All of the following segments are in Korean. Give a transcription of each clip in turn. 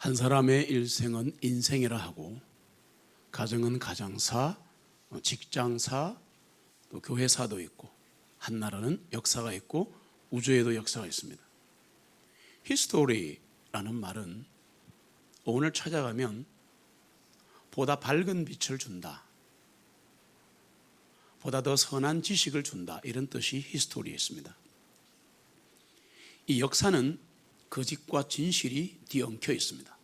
한 사람의 일생은 인생이라 하고, 가정은 가정사, 직장사, 또 교회사도 있고, 한 나라는 역사가 있고 우주에도 역사가 있습니다. 히스토리라는 말은 오늘 찾아가면 보다 밝은 빛을 준다, 보다 더 선한 지식을 준다, 이런 뜻이 히스토리에 있습니다. 이 역사는 거짓과 진실이 뒤엉켜 있습니다.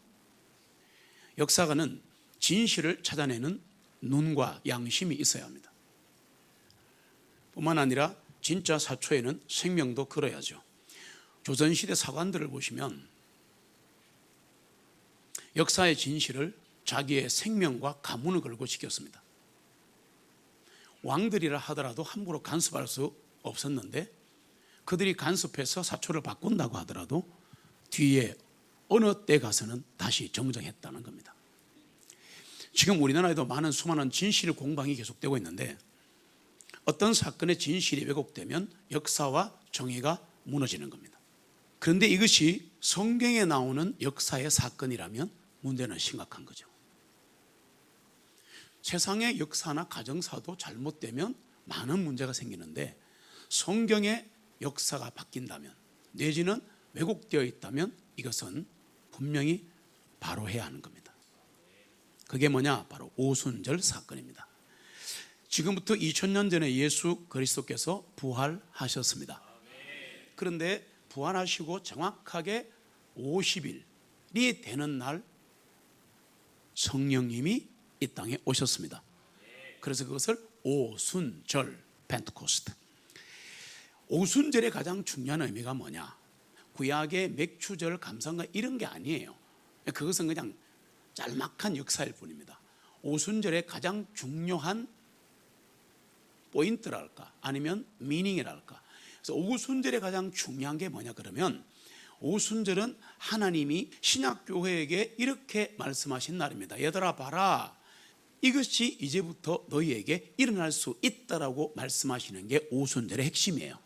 역사가는 진실을 찾아내는 눈과 양심이 있어야 합니다. 뿐만 아니라 진짜 사초에는 생명도 걸어야죠. 조선시대 사관들을 보시면 역사의 진실을 자기의 생명과 가문을 걸고 지켰습니다. 왕들이라 하더라도 함부로 간섭할 수 없었는데, 그들이 간섭해서 사초를 바꾼다고 하더라도 뒤에 어느 때 가서는 다시 정정했다는 겁니다. 지금 우리나라에도 많은 수많은 진실 공방이 계속되고 있는데, 어떤 사건의 진실이 왜곡되면 역사와 정의가 무너지는 겁니다. 그런데 이것이 성경에 나오는 역사의 사건이라면 문제는 심각한 거죠. 세상의 역사나 가정사도 잘못되면 많은 문제가 생기는데, 성경의 역사가 바뀐다면, 내지는 왜곡되어 있다면 이것은 분명히 바로해야 하는 겁니다. 그게 뭐냐? 바로 오순절 사건입니다. 지금부터 2000년 전에 예수 그리스도께서 부활하셨습니다. 그런데 부활하시고 정확하게 50일이 되는 날 성령님이 이 땅에 오셨습니다. 그래서 그것을 오순절, 펜테코스트. 오순절의 가장 중요한 의미가 뭐냐? 구약의 맥추절, 감사절 이런 게 아니에요. 그것은 그냥 짤막한 역사일 뿐입니다. 오순절의 가장 중요한 포인트랄까, 아니면 미닝이랄까. 그래서 오순절의 가장 중요한 게 뭐냐 그러면, 오순절은 하나님이 신약교회에게 이렇게 말씀하신 날입니다. 얘들아 봐라, 이것이 이제부터 너희에게 일어날 수 있다라고 말씀하시는 게 오순절의 핵심이에요.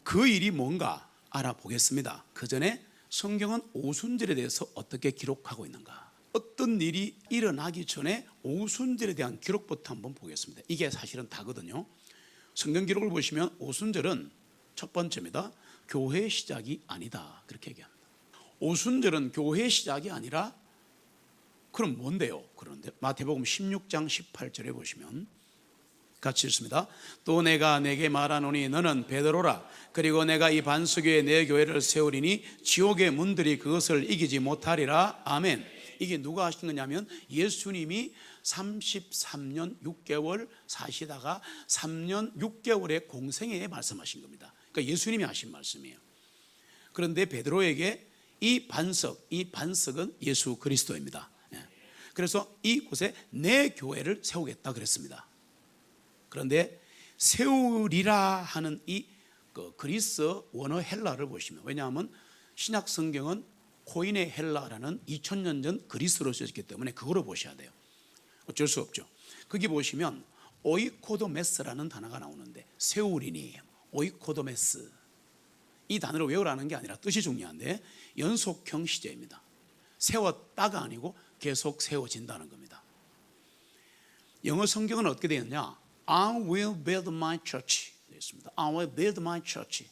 그 일이 뭔가 알아보겠습니다. 그 전에 성경은 오순절에 대해서 어떻게 기록하고 있는가, 어떤 일이 일어나기 전에 오순절에 대한 기록부터 한번 보겠습니다. 이게 사실은 다거든요. 성경 기록을 보시면 오순절은 첫 번째입니다. 교회의 시작이 아니다, 그렇게 얘기합니다. 오순절은 교회의 시작이 아니라 그럼 뭔데요? 그런데 마태복음 16장 18절에 보시면 같이 읽습니다. 또 내가 내게 말하노니 너는 베드로라. 그리고 내가 이 반석 위에 내 교회를 세우리니 지옥의 문들이 그것을 이기지 못하리라. 아멘. 이게 누가 하신 거냐면 예수님이 33년 6개월 사시다가 3년 6개월의 공생애에 말씀하신 겁니다. 그러니까 예수님이 하신 말씀이에요. 그런데 베드로에게 이 반석은 예수 그리스도입니다. 그래서 이곳에 내 교회를 세우겠다 그랬습니다. 그런데 세우리라 하는 이 그리스 원어 헬라를 보시면, 왜냐하면 신약 성경은 코인의 헬라라는 2000년 전 그리스로 쓰였기 때문에 그거로 보셔야 돼요. 어쩔 수 없죠. 거기 보시면 오이코도메스라는 단어가 나오는데, 세우리니 오이코도메스, 이 단어를 외우라는 게 아니라 뜻이 중요한데 연속형 시제입니다. 세웠다가 아니고 계속 세워진다는 겁니다. 영어 성경은 어떻게 되어 있느냐? I will build my church 되어 있습니다. I will build my church.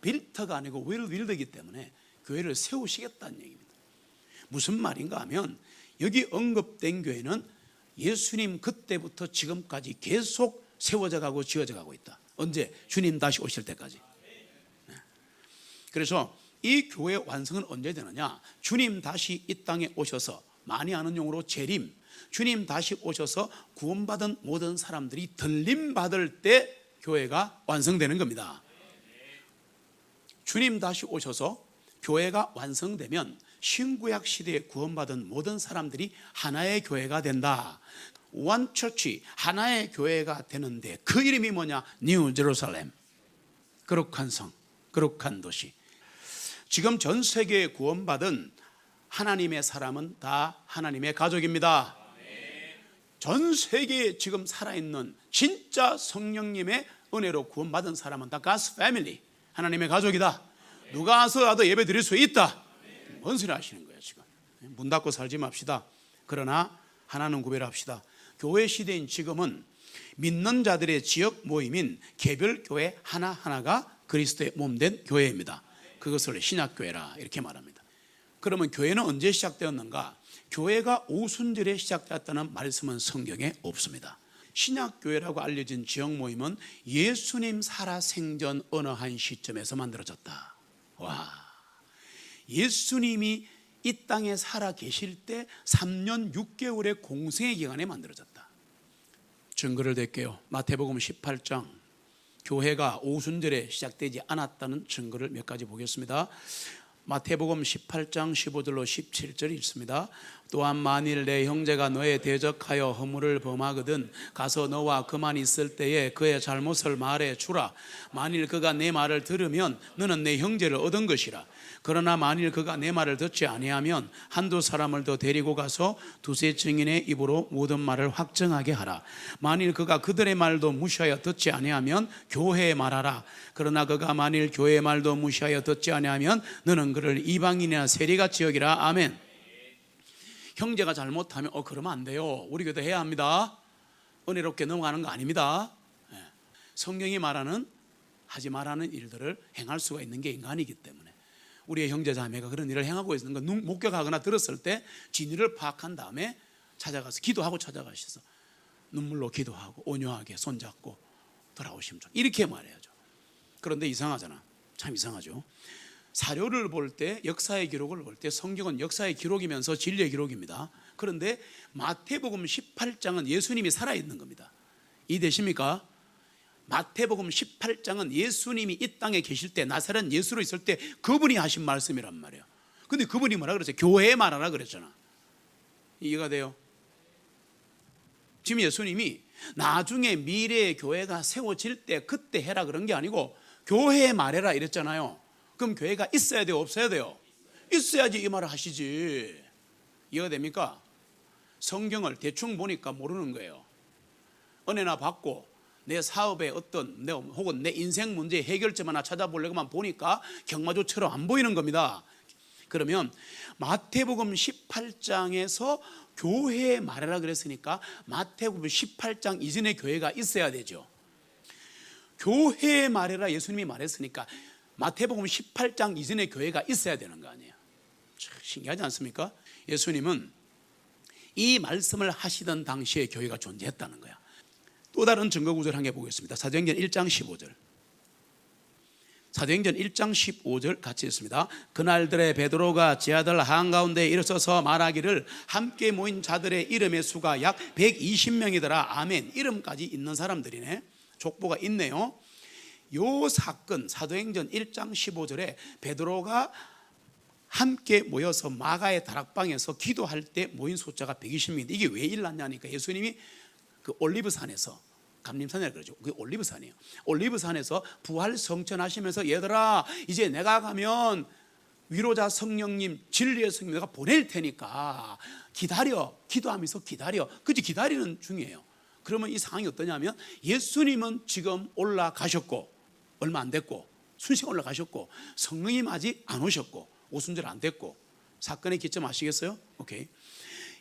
build가 아니고 will build이기 때문에 교회를 세우시겠다는 얘기입니다. 무슨 말인가 하면, 여기 언급된 교회는 예수님 그때부터 지금까지 계속 세워져 가고 지어져 가고 있다. 언제? 주님 다시 오실 때까지. 그래서 이 교회 완성은 언제 되느냐? 주님 다시 이 땅에 오셔서, 많이 아는 용어로 재림, 주님 다시 오셔서 구원받은 모든 사람들이 들림 받을 때 교회가 완성되는 겁니다. 주님 다시 오셔서 교회가 완성되면 신구약 시대에 구원받은 모든 사람들이 하나의 교회가 된다. One Church, 하나의 교회가 되는데 그 이름이 뭐냐? New Jerusalem, 거룩한 성, 거룩한 도시. 지금 전 세계에 구원받은 하나님의 사람은 다 하나님의 가족입니다. 전 세계에 지금 살아있는 진짜 성령님의 은혜로 구원받은 사람은 다 God's family, 하나님의 가족이다. 누가 와서라도 예배 드릴 수 있다. 뭔 소리 하시는 거예요 지금? 문 닫고 살지 맙시다. 그러나 하나는 구별합시다. 교회 시대인 지금은 믿는 자들의 지역 모임인 개별 교회 하나하나가 그리스도의 몸된 교회입니다. 그것을 신약교회라 이렇게 말합니다. 그러면 교회는 언제 시작되었는가? 교회가 오순절에 시작되었다는 말씀은 성경에 없습니다. 신약교회라고 알려진 지역 모임은 예수님 살아생전 어느 한 시점에서 만들어졌다. 와, 예수님이 이 땅에 살아 계실 때 3년 6개월의 공생의 기간에 만들어졌다. 증거를 댈게요. 마태복음 18장, 교회가 오순절에 시작되지 않았다는 증거를 몇 가지 보겠습니다. 마태복음 18장 15절로 17절 읽습니다. 또한 만일 내 형제가 너에 대적하여 허물을 범하거든 가서 너와 그만 있을 때에 그의 잘못을 말해 주라. 만일 그가 내 말을 들으면 너는 내 형제를 얻은 것이라. 그러나 만일 그가 내 말을 듣지 아니하면 한두 사람을 더 데리고 가서 두세 증인의 입으로 모든 말을 확정하게 하라. 만일 그가 그들의 말도 무시하여 듣지 아니하면 교회에 말하라. 그러나 그가 만일 교회의 말도 무시하여 듣지 아니하면 너는 그를 이방인이나 세리같이 여기라. 아멘. 형제가 잘못하면 그러면 안 돼요. 우리 교도 해야 합니다. 은혜롭게 넘어가는 거 아닙니다. 성경이 말하는 하지 말라는 일들을 행할 수가 있는 게 인간이기 때문에 우리의 형제 자매가 그런 일을 행하고 있는 거 목격하거나 들었을 때 진위를 파악한 다음에 찾아가서 기도하고 찾아가셔서 눈물로 기도하고 온유하게 손잡고 돌아오시면 좋 이렇게 말해야죠. 그런데 이상하잖아. 참 이상하죠. 사료를 볼 때, 역사의 기록을 볼 때 성경은 역사의 기록이면서 진리의 기록입니다. 그런데 마태복음 18장은 예수님이 살아있는 겁니다. 이해되십니까? 마태복음 18장은 예수님이 이 땅에 계실 때 나사렛 예수로 있을 때 그분이 하신 말씀이란 말이에요. 근데 그분이 뭐라 그랬어요? 교회에 말하라 그랬잖아. 이해가 돼요? 지금 예수님이 나중에 미래의 교회가 세워질 때 그때 해라 그런 게 아니고 교회에 말해라 이랬잖아요. 그럼 교회가 있어야 돼요? 없어야 돼요? 있어야지 이 말을 하시지. 이해가 됩니까? 성경을 대충 보니까 모르는 거예요. 은혜나 받고 내 사업에 어떤 혹은 내 인생 문제의 해결점 하나 찾아보려고만 보니까 경마조처럼 안 보이는 겁니다. 그러면 마태복음 18장에서 교회에 말하라 그랬으니까 마태복음 18장 이전에 교회가 있어야 되죠. 교회에 말해라 예수님이 말했으니까 마태복음 18장 이전에 교회가 있어야 되는 거 아니에요. 참 신기하지 않습니까? 예수님은 이 말씀을 하시던 당시에 교회가 존재했다는 거야. 또 다른 증거 구절 한 개 보겠습니다. 사도행전 1장 15절. 사도행전 1장 15절 같이 읽습니다. 그날들에 베드로가 제자들 한가운데 일어서서 말하기를 함께 모인 자들의 이름의 수가 약 120명이더라. 아멘. 이름까지 있는 사람들이네. 족보가 있네요. 요 사건 사도행전 1장 15절에 베드로가 함께 모여서 마가의 다락방에서 기도할 때 모인 숫자가 120명인데 이게 왜 일어났냐니까 예수님이 그 올리브산에서 감림산이라 그러죠. 그게 올리브산이에요. 올리브산에서 부활 성천하시면서 얘들아 이제 내가 가면 위로자 성령님 진리의 성령 내가 보낼 테니까 기다려. 기도하면서 기다려. 그치 기다리는 중이에요. 그러면 이 상황이 어떠냐면 예수님은 지금 올라가셨고 얼마 안 됐고 순식 올라가셨고 성령님 아직 안 오셨고 오순절 안 됐고 사건의 기점 아시겠어요? 오케이.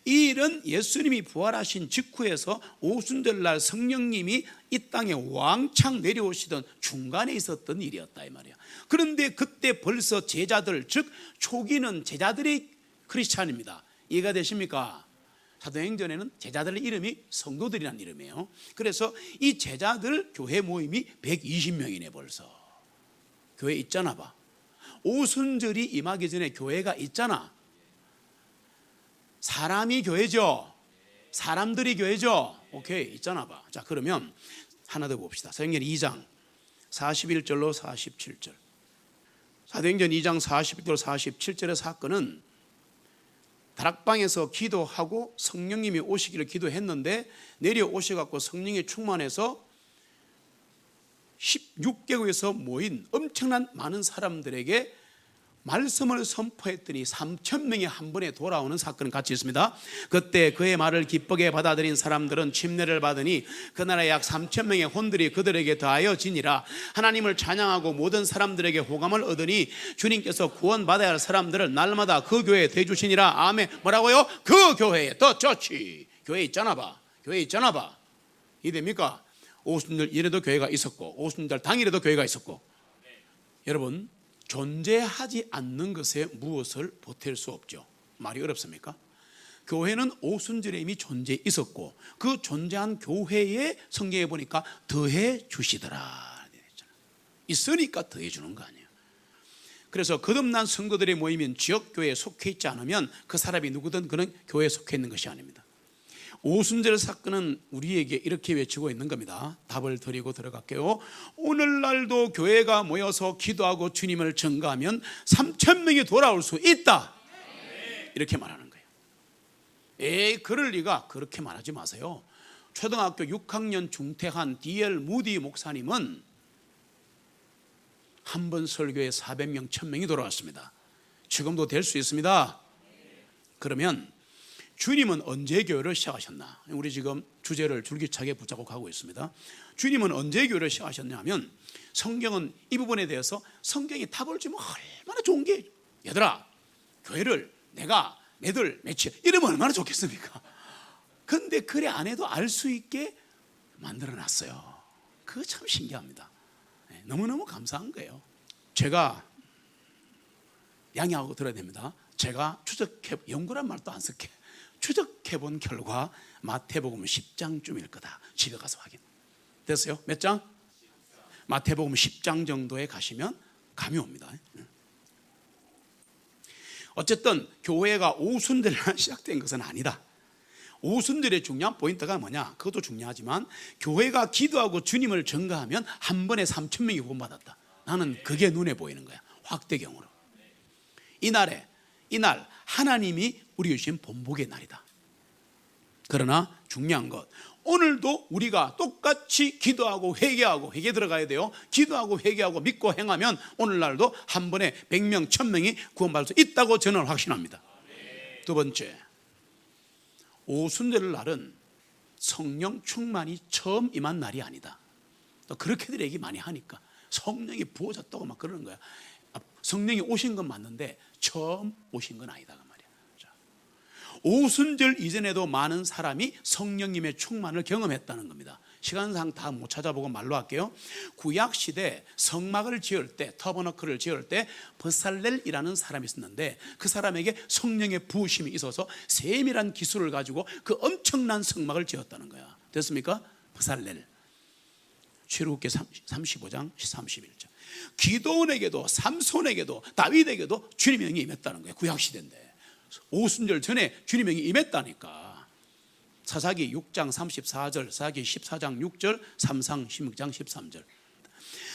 이 일은 예수님이 부활하신 직후에서 오순절날 성령님이 이 땅에 왕창 내려오시던 중간에 있었던 일이었다 이 말이야. 그런데 그때 벌써 제자들 즉 초기는 제자들의 크리스찬입니다. 이해가 되십니까? 사도행전에는 제자들의 이름이 성도들이라는 이름이에요. 그래서 이 제자들 교회 모임이 120명이네 벌써. 교회 있잖아 봐. 오순절이 임하기 전에 교회가 있잖아. 사람이 교회죠. 사람들이 교회죠. 오케이 있잖아 봐. 자 그러면 하나 더 봅시다. 사도행전 2장 41절로 47절. 사도행전 2장 41절로 47절의 사건은 다락방에서 기도하고 성령님이 오시기를 기도했는데 내려오셔갖고 성령이 충만해서 16개국에서 모인 엄청난 많은 사람들에게 말씀을 선포했더니 3,000명이 한 번에 돌아오는 사건은 같이 있습니다. 그때 그의 말을 기쁘게 받아들인 사람들은 침례를 받으니 그 나라에 약 3,000명의 혼들이 그들에게 더하여지니라. 하나님을 찬양하고 모든 사람들에게 호감을 얻으니 주님께서 구원받아야 할 사람들을 날마다 그 교회에 대주시니라. 아멘. 뭐라고요? 그 교회에, 더 처치. 교회 있잖아 봐. 교회 있잖아 봐. 이됩니까? 오순절 이래도 교회가 있었고, 오순절 당일에도 교회가 있었고. 여러분, 존재하지 않는 것에 무엇을 보탤 수 없죠. 말이 어렵습니까? 교회는 오순절에 이미 존재 있었고, 그 존재한 교회에 성경에 보니까 더해 주시더라. 있으니까 더해 주는 거 아니에요. 그래서 거듭난 성도들의 모이면 지역교회에 속해 있지 않으면 그 사람이 누구든 그는 교회에 속해 있는 것이 아닙니다. 오순절 사건은 우리에게 이렇게 외치고 있는 겁니다. 답을 드리고 들어갈게요. 오늘날도 교회가 모여서 기도하고 주님을 전가하면 3,000명이 돌아올 수 있다, 이렇게 말하는 거예요. 에이, 그럴 리가. 그렇게 말하지 마세요. 초등학교 6학년 중퇴한 D.L. 무디 목사님은 한 번 설교에 400명, 1,000명이 돌아왔습니다. 지금도 될 수 있습니다. 그러면 주님은 언제 교회를 시작하셨나? 우리 지금 주제를 줄기차게 붙잡고 가고 있습니다. 주님은 언제 교회를 시작하셨냐면, 성경은 이 부분에 대해서 성경이 답을 주면 얼마나 좋은 게, 얘들아, 교회를 내들 매치 이러면 얼마나 좋겠습니까? 그런데 그래 안 해도 알 수 있게 만들어 놨어요. 그거 참 신기합니다. 너무너무 감사한 거예요. 제가 양해하고 들어야 됩니다. 제가 연구란 말도 안 쓸게. 추적해 본 결과 마태복음 10장쯤일 거다. 집에 가서 확인. 됐어요? 몇 장? 마태복음 10장 정도에 가시면 감이 옵니다. 어쨌든 교회가 오순절날 시작된 것은 아니다. 오순절의 중요한 포인트가 뭐냐? 그것도 중요하지만 교회가 기도하고 주님을 전가하면 한 번에 3,000명이 구원받았다. 나는 그게 눈에 보이는 거야. 확대경으로. 이날 하나님이 우리에게 주신 본복의 날이다. 그러나 중요한 것, 오늘도 우리가 똑같이 기도하고 회개하고, 회개 들어가야 돼요. 기도하고 회개하고 믿고 행하면 오늘날도 한 번에 100명, 1,000명이 구원받을 수 있다고 저는 확신합니다. 두 번째, 오순절 날은 성령 충만이 처음 임한 날이 아니다. 또 그렇게들 얘기 많이 하니까 성령이 부어졌다고 막 그러는 거야. 성령이 오신 건 맞는데 처음 오신 건 아니다 그 말이야. 오순절 이전에도 많은 사람이 성령님의 충만을 경험했다는 겁니다. 시간상 다 못 찾아보고 말로 할게요. 구약 시대 성막을 지을 때, 터버너클을 지을 때 버살렐이라는 사람이 있었는데, 그 사람에게 성령의 부으심이 있어서 세밀한 기술을 가지고 그 엄청난 성막을 지었다는 거야. 됐습니까? 버살렐. 출애굽기 35장 31절. 기도원에게도 삼손에게도 다윗에게도 주님의 영이 임했다는 거예요. 구약 시대인데 오순절 전에 주님의 영이 임했다니까. 사사기 6장 34절, 사사기 14장 6절, 삼상 16장 13절.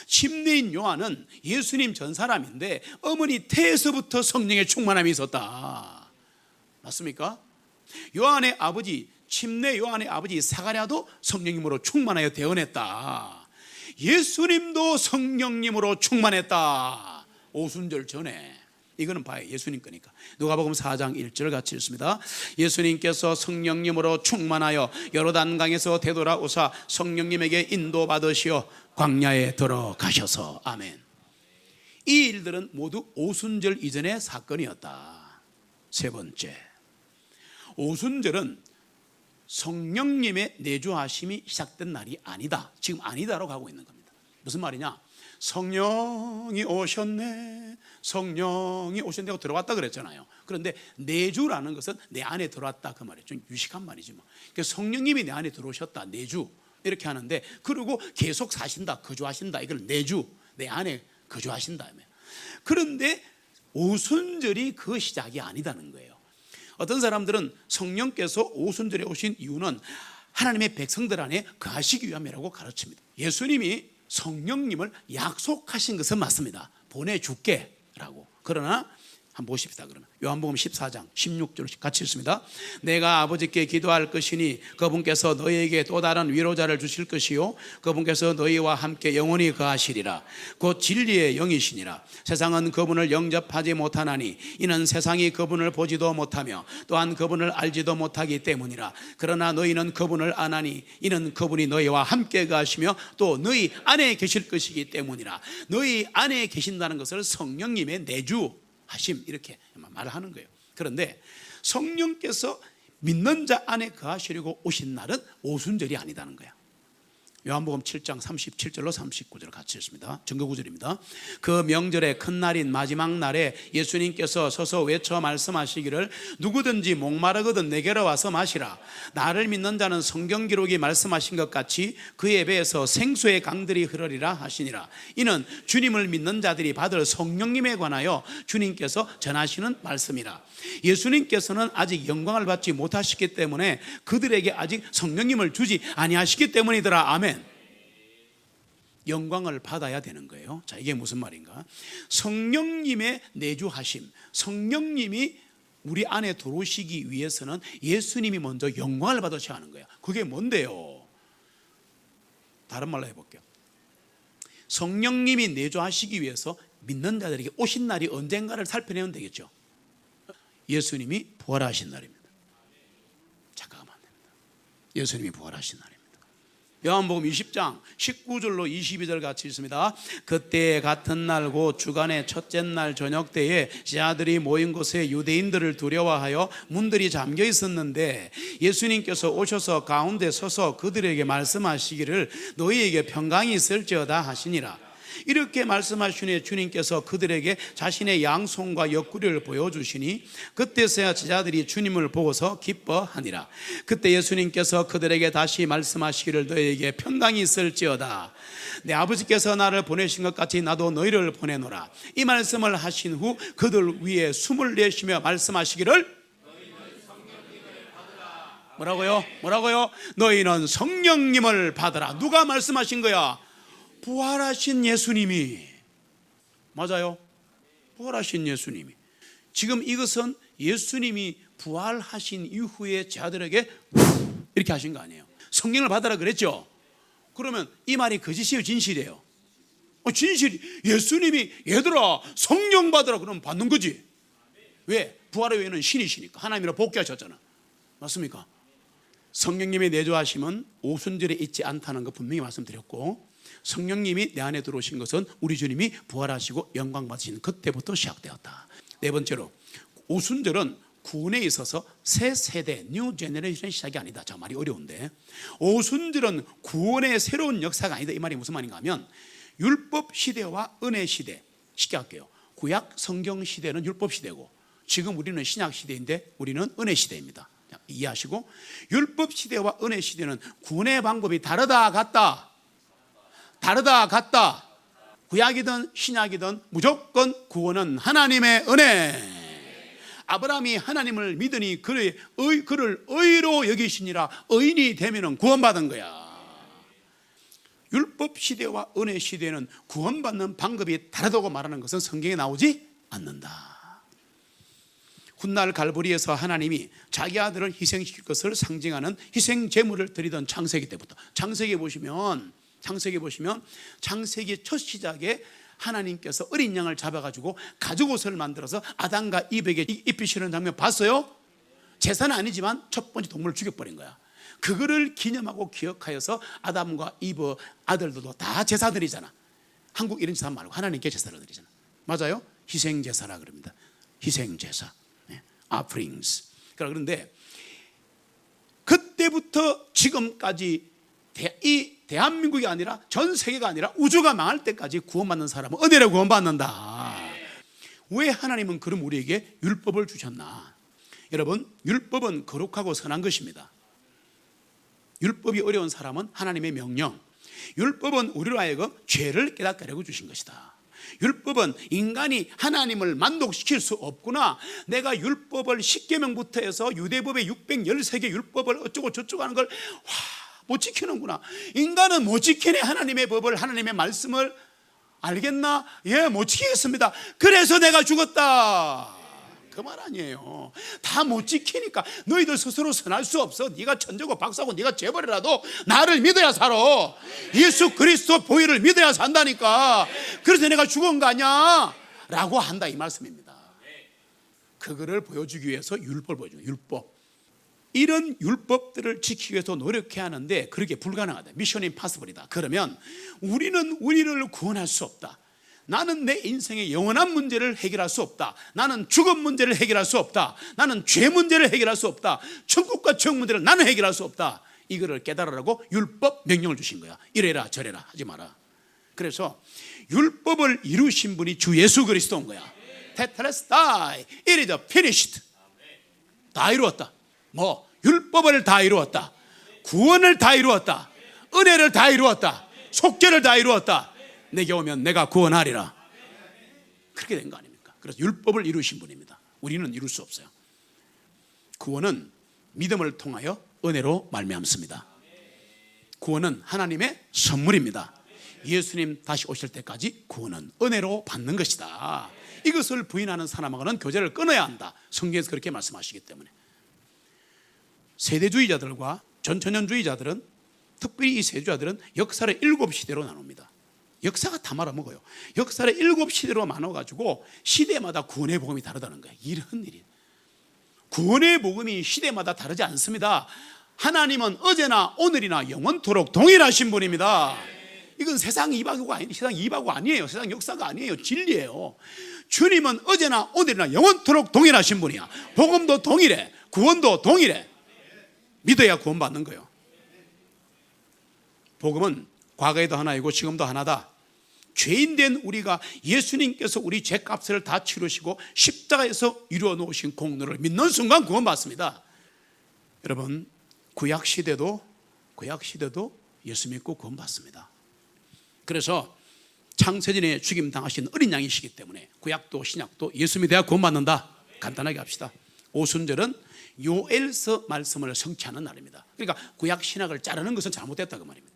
침례인 요한은 예수님 전 사람인데 어머니 태에서부터 성령의 충만함이 있었다. 맞습니까? 요한의 아버지, 침례 요한의 아버지 사가랴도 성령님으로 충만하여 대언했다. 예수님도 성령님으로 충만했다. 오순절 전에. 이거는 봐요. 예수님 거니까. 누가복음 4장 1절 같이 읽습니다. 예수님께서 성령님으로 충만하여 요르단강에서 되돌아오사 성령님에게 인도받으시어 광야에 들어가셔서. 아멘. 이 일들은 모두 오순절 이전의 사건이었다. 세 번째, 오순절은 성령님의 내주하심이 시작된 날이 아니다. 지금 아니다라고 하고 있는 겁니다. 무슨 말이냐? 성령이 오셨네, 성령이 오셨네고 들어왔다 그랬잖아요. 그런데 내주라는 것은 내 안에 들어왔다 그 말이에요. 좀 유식한 말이지 뭐. 그러니까 성령님이 내 안에 들어오셨다, 내주 이렇게 하는데, 그리고 계속 사신다, 거주하신다, 이걸 내주, 내 안에 거주하신다. 그런데 오순절이 그 시작이 아니다는 거예요. 어떤 사람들은 성령께서 오순절에 오신 이유는 하나님의 백성들 안에 거하시기 위함이라고 가르칩니다. 예수님이 성령님을 약속하신 것은 맞습니다. 보내줄게 라고. 그러나 한번 보십시다. 그러면 요한복음 14장 16절 같이 읽습니다. 내가 아버지께 기도할 것이니 그분께서 너희에게 또 다른 위로자를 주실 것이요 그분께서 너희와 함께 영원히 거하시리라. 곧 진리의 영이시니라. 세상은 그분을 영접하지 못하나니 이는 세상이 그분을 보지도 못하며 또한 그분을 알지도 못하기 때문이라. 그러나 너희는 그분을 아나니 이는 그분이 너희와 함께 거하시며 또 너희 안에 계실 것이기 때문이라. 너희 안에 계신다는 것을 성령님의 내주 하심 이렇게 말을 하는 거예요. 그런데 성령께서 믿는 자 안에 거하시려고 오신 날은 오순절이 아니다는 거야. 요한복음 7장 37절로 39절 같이 읽습니다. 증거 구절입니다. 그 명절의 큰 날인 마지막 날에 예수님께서 서서 외쳐 말씀하시기를 누구든지 목마르거든 내게로 와서 마시라. 나를 믿는 자는 성경 기록이 말씀하신 것 같이 그의 배에서 생수의 강들이 흐르리라 하시니라. 이는 주님을 믿는 자들이 받을 성령님에 관하여 주님께서 전하시는 말씀이라. 예수님께서는 아직 영광을 받지 못하시기 때문에 그들에게 아직 성령님을 주지 아니하시기 때문이더라. 아멘. 영광을 받아야 되는 거예요. 자, 이게 무슨 말인가? 성령님의 내주하심, 성령님이 우리 안에 들어오시기 위해서는 예수님이 먼저 영광을 받으셔야 하는 거야. 그게 뭔데요? 다른 말로 해볼게요. 성령님이 내주하시기 위해서 믿는 자들에게 오신 날이 언젠가를 살펴내면 되겠죠. 예수님이 부활하신 날입니다. 착각하면 안 됩니다. 예수님이 부활하신 날입니다. 요한복음 20장 19절로 22절 같이 있습니다. 그때 같은 날 곧 주간의 첫째 날 저녁 때에 제자들이 모인 곳에 유대인들을 두려워하여 문들이 잠겨 있었는데 예수님께서 오셔서 가운데 서서 그들에게 말씀하시기를 너희에게 평강이 있을지어다 하시니라. 이렇게 말씀하시니 주님께서 그들에게 자신의 양손과 옆구리를 보여주시니 그때서야 제자들이 주님을 보고서 기뻐하니라. 그때 예수님께서 그들에게 다시 말씀하시기를 너희에게 평강이 있을지어다. 내 아버지께서 나를 보내신 것 같이 나도 너희를 보내노라. 이 말씀을 하신 후 그들 위에 숨을 내쉬며 말씀하시기를 뭐라고요? 너희는 성령님을 받으라. 누가 말씀하신 거야? 부활하신 예수님이. 맞아요. 부활하신 예수님이. 지금 이것은 예수님이 부활하신 이후에 제자들에게 이렇게 하신 거 아니에요. 성령을 받아라 그랬죠. 그러면 이 말이 거짓이에요, 진실이에요? 진실이. 예수님이 얘들아 성령 받으라 그러면 받는 거지. 왜? 부활의 외에는 신이시니까. 하나님이라 복귀하셨잖아. 맞습니까? 성령님의 내주하심은 오순절에 있지 않다는 거 분명히 말씀드렸고, 성령님이 내 안에 들어오신 것은 우리 주님이 부활하시고 영광 받으시는 그때부터 시작되었다. 네 번째로, 오순절은 구원에 있어서 새 세대, 뉴 제너레이션의 시작이 아니다. 저 말이 어려운데, 오순절은 구원의 새로운 역사가 아니다. 이 말이 무슨 말인가 하면, 율법 시대와 은혜 시대, 쉽게 할게요. 구약 성경 시대는 율법 시대고 지금 우리는 신약 시대인데 우리는 은혜 시대입니다. 이해하시고, 율법 시대와 은혜 시대는 구원의 방법이 다르다 같다. 다르다 같다. 구약이든 신약이든 무조건 구원은 하나님의 은혜. 아브라함이 하나님을 믿으니 그를 의로 여기시니라. 의인이 되면 구원받은 거야. 율법 시대와 은혜 시대는 구원받는 방법이 다르다고 말하는 것은 성경에 나오지 않는다. 훗날 갈보리에서 하나님이 자기 아들을 희생시킬 것을 상징하는 희생 제물을 드리던 창세기 때부터, 창세기 보시면 창세기 첫 시작에 하나님께서 어린 양을 잡아가지고 가죽옷을 만들어서 아담과 이브에게 입히시는 장면 봤어요? 제사는 아니지만 첫 번째 동물을 죽여버린 거야. 그거를 기념하고 기억하여서 아담과 이브 아들들도 다 제사 드리잖아. 한국 이런 제사 말고 하나님께 제사를 드리잖아. 맞아요? 희생제사라 그럽니다. 희생제사, offerings. 그런데 그때부터 지금까지 이 대한민국이 아니라 전 세계가 아니라 우주가 망할 때까지 구원받는 사람은 은혜로 구원받는다. 왜 하나님은 그럼 우리에게 율법을 주셨나? 여러분, 율법은 거룩하고 선한 것입니다. 율법이 어려운 사람은 하나님의 명령, 율법은 우리로 하여금 죄를 깨닫게 하려고 주신 것이다. 율법은 인간이 하나님을 만족시킬 수 없구나, 내가 율법을 10계명부터 해서 유대법의 613개 율법을 어쩌고 저쩌고 하는 걸 못 지키는구나. 인간은 못 지키네. 하나님의 법을, 하나님의 말씀을. 알겠나? 예, 못 지키겠습니다. 그래서 내가 죽었다. 그 말 아니에요. 다 못 지키니까 너희들 스스로 선할 수 없어. 네가 천재고 박사고 네가 재벌이라도 나를 믿어야 살아. 예수 그리스도 보혈을 믿어야 산다니까. 그래서 내가 죽은 거 아니야 라고 한다, 이 말씀입니다. 그거를 보여주기 위해서 율법을 보여줘요. 율법. 이런 율법들을 지키기 위해서 노력해야 하는데 그렇게 불가능하다. 미션 임파서블이다. 그러면 우리는 우리를 구원할 수 없다. 나는 내 인생의 영원한 문제를 해결할 수 없다. 나는 죽음 문제를 해결할 수 없다. 나는 죄 문제를 해결할 수 없다. 천국과 지옥 문제를 나는 해결할 수 없다. 이거를 깨달으라고 율법 명령을 주신 거야. 이래라 저래라 하지 마라. 그래서 율법을 이루신 분이 주 예수 그리스도인 거야. 테텔레스타이, it is finished. 다 이루었다. 뭐 율법을 다 이루었다. 구원을 다 이루었다. 은혜를 다 이루었다. 속죄를 다 이루었다. 내게 오면 내가 구원하리라. 그렇게 된 거 아닙니까? 그래서 율법을 이루신 분입니다. 우리는 이룰 수 없어요. 구원은 믿음을 통하여 은혜로 말미암습니다. 구원은 하나님의 선물입니다. 예수님 다시 오실 때까지 구원은 은혜로 받는 것이다. 이것을 부인하는 사람하고는 교제를 끊어야 한다. 성경에서 그렇게 말씀하시기 때문에. 세대주의자들과 전천년주의자들은, 특별히 이 세주자들은 역사를 7시대로 나눕니다. 역사가 다 말아먹어요. 역사를 7시대로 나눠가지고 시대마다 구원의 복음이 다르다는 거예요. 이런 일이. 구원의 복음이 시대마다 다르지 않습니다. 하나님은 어제나 오늘이나 영원토록 동일하신 분입니다. 이건 세상 이바구가 아니에요. 세상 이바구 아니에요. 세상 역사가 아니에요. 진리예요. 주님은 어제나 오늘이나 영원토록 동일하신 분이야. 복음도 동일해. 구원도 동일해. 믿어야 구원받는 거예요. 복음은 과거에도 하나이고 지금도 하나다. 죄인된 우리가 예수님께서 우리 죄값을 다 치르시고 십자가에서 이루어 놓으신 공로를 믿는 순간 구원받습니다. 여러분, 구약시대도 예수 믿고 구원받습니다. 그래서 창세전에 죽임 당하신 어린 양이시기 때문에 구약도 신약도 예수 믿어야 구원받는다. 간단하게 합시다. 오순절은 요엘서 말씀을 성취하는 날입니다. 그러니까 구약 신약을 자르는 것은 잘못됐다 그 말입니다.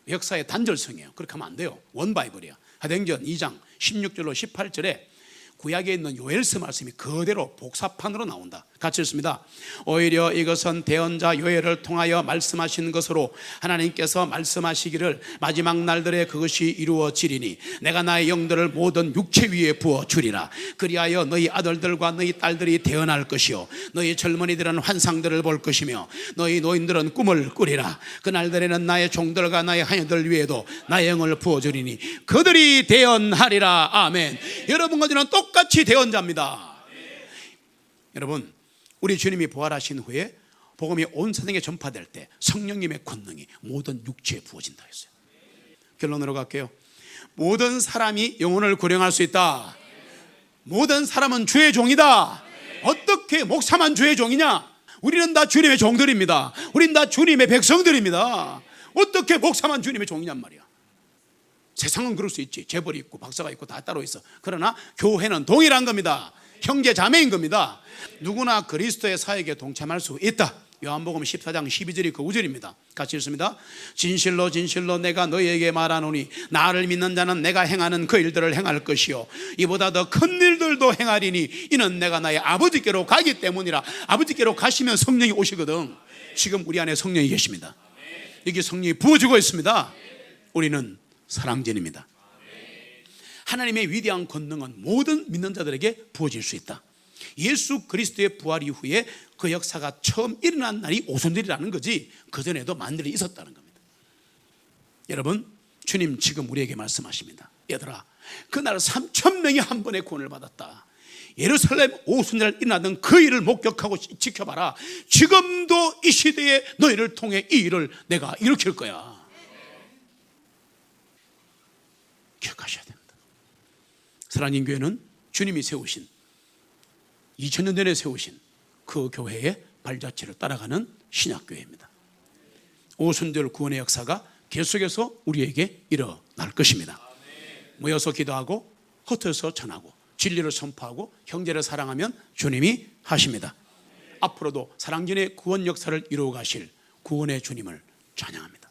역사의 단절성이에요. 그렇게 하면 안 돼요. 원바이블이야. 사도행전 2장 16절로 18절에 구약에 있는 요엘서 말씀이 그대로 복사판으로 나온다. 같이 읽습니다. 오히려 이것은 대언자 요엘을 통하여 말씀하신 것으로 하나님께서 말씀하시기를 마지막 날들에 그것이 이루어지리니 내가 나의 영들을 모든 육체 위에 부어주리라. 그리하여 너희 아들들과 너희 딸들이 대언할 것이요 너희 젊은이들은 환상들을 볼 것이며 너희 노인들은 꿈을 꾸리라. 그날들에는 나의 종들과 나의 하녀들 위에도 나의 영을 부어주리니 그들이 대언하리라. 아멘. 여러분과 저는 똑같이 대언자입니다. 여러분, 우리 주님이 부활하신 후에 복음이 온 세상에 전파될 때 성령님의 권능이 모든 육체에 부어진다 했어요. 결론으로 갈게요. 모든 사람이 영혼을 구령할 수 있다. 모든 사람은 주의 종이다. 어떻게 목사만 주의 종이냐? 우리는 다 주님의 종들입니다. 우리는 다 주님의 백성들입니다. 어떻게 목사만 주님의 종이냔 말이야. 세상은 그럴 수 있지. 재벌이 있고 박사가 있고 다 따로 있어. 그러나 교회는 동일한 겁니다. 형제 자매인 겁니다. 누구나 그리스도의 사역에 동참할 수 있다. 요한복음 14장 12절이 그 5절입니다. 같이 읽습니다. 진실로 진실로 내가 너희에게 말하노니 나를 믿는 자는 내가 행하는 그 일들을 행할 것이요 이보다 더 큰 일들도 행하리니 이는 내가 나의 아버지께로 가기 때문이라. 아버지께로 가시면 성령이 오시거든. 지금 우리 안에 성령이 계십니다. 여기 성령이 부어지고 있습니다. 우리는 사랑제입니다. 하나님의 위대한 권능은 모든 믿는 자들에게 부어질 수 있다. 예수 그리스도의 부활 이후에 그 역사가 처음 일어난 날이 오순절이라는 거지 그전에도 만들이 있었다는 겁니다. 여러분, 주님 지금 우리에게 말씀하십니다. 얘들아, 그날 3,000명이 한 번에 구원을 받았다. 예루살렘 오순절 일어나던 그 일을 목격하고 지켜봐라. 지금도 이 시대에 너희를 통해 이 일을 내가 일으킬 거야. 기억하셔야 됩니다. 사랑하는 교회는 주님이 세우신 2000년 전에 세우신 그 교회의 발자취를 따라가는 신약교회입니다. 오순절 구원의 역사가 계속해서 우리에게 일어날 것입니다. 모여서 기도하고 흩어서 전하고 진리를 선포하고 형제를 사랑하면 주님이 하십니다. 앞으로도 사랑전의 구원 역사를 이루어 가실 구원의 주님을 찬양합니다.